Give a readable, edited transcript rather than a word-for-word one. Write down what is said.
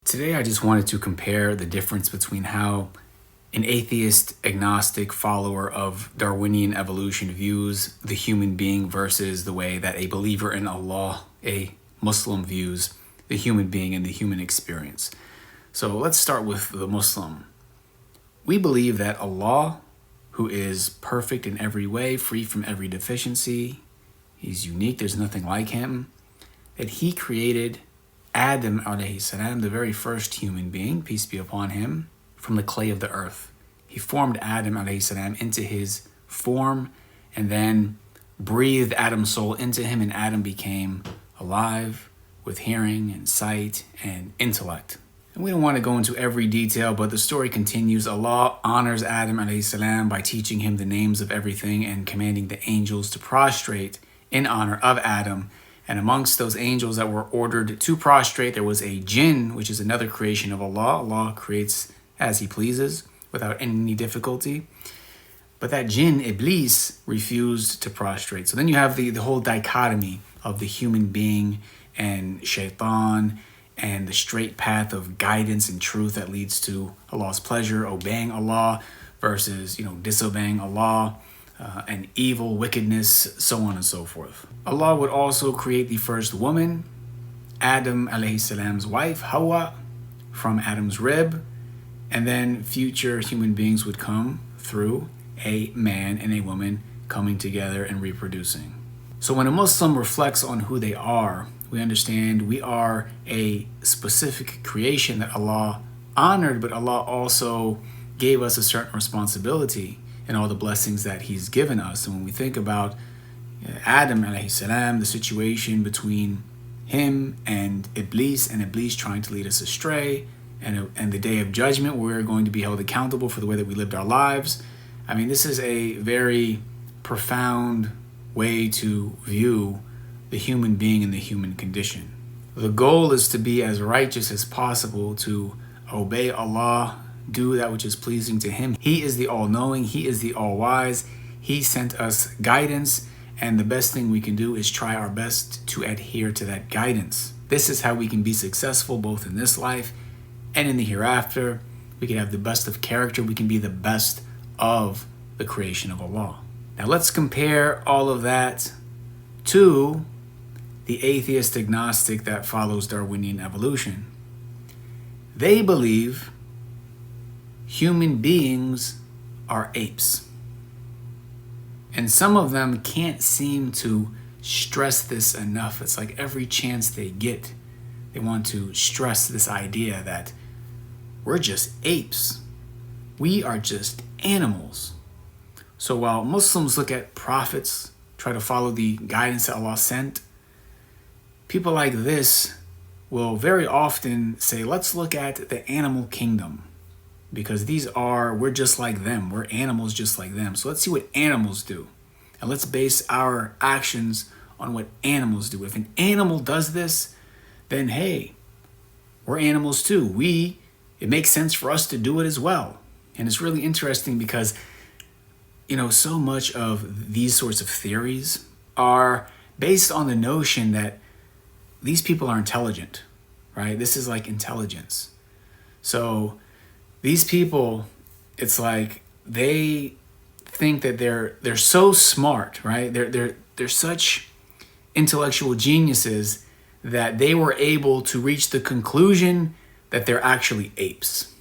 Today I just wanted to compare the difference between how an atheist, agnostic follower of Darwinian evolution views the human being versus the way that a believer in Allah, a Muslim, views the human being and the human experience. So let's start with the Muslim. We believe that Allah, who is perfect in every way, free from every deficiency, he's unique, there's nothing like him, that he created Adam alayhi salam, the very first human being, peace be upon him, from the clay of the earth. He formed Adam alayhi salam into his form and then breathed Adam's soul into him, and Adam became alive with hearing and sight and intellect. And we don't want to go into every detail, but the story continues. Allah honors Adam alayhi salam by teaching him the names of everything and commanding the angels to prostrate in honor of Adam. And amongst those angels that were ordered to prostrate, there was a jinn, which is another creation of Allah. Allah creates as he pleases without any difficulty. But that jinn, Iblis, refused to prostrate. So then you have the whole dichotomy of the human being and shaitan and the straight path of guidance and truth that leads to Allah's pleasure, obeying Allah versus, disobeying Allah. And evil, wickedness, so on and so forth. Allah would also create the first woman, Adam alayhi salam's wife, Hawa, from Adam's rib, and then future human beings would come through a man and a woman coming together and reproducing. So when a Muslim reflects on who they are, we understand we are a specific creation that Allah honored, but Allah also gave us a certain responsibility and all the blessings that he's given us. And when we think about Adam alayhi salam, the situation between him and Iblis trying to lead us astray, and the day of judgment where we're going to be held accountable for the way that we lived our lives. I mean, this is a very profound way to view the human being and the human condition. The goal is to be as righteous as possible, to obey Allah, do that which is pleasing to him. He is the all-knowing, he is the all-wise, he sent us guidance, and the best thing we can do is try our best to adhere to that guidance. This is how we can be successful both in this life and in the hereafter. We can have the best of character, we can be the best of the creation of Allah. Now let's compare all of that to the atheist agnostic that follows Darwinian evolution. They believe human beings are apes. And some of them can't seem to stress this enough. It's like every chance they get, they want to stress this idea that we're just apes. We are just animals. So while Muslims look at prophets, try to follow the guidance that Allah sent, people like this will very often say, let's look at the animal kingdom. Because we're just like them. We're animals just like them. So let's see what animals do. And let's base our actions on what animals do. If an animal does this, then hey, we're animals too. It makes sense for us to do it as well. And it's really interesting because, so much of these sorts of theories are based on the notion that these people are intelligent, right? This is like intelligence. So these people, it's like they think that they're so smart, right? They're such intellectual geniuses that they were able to reach the conclusion that they're actually apes.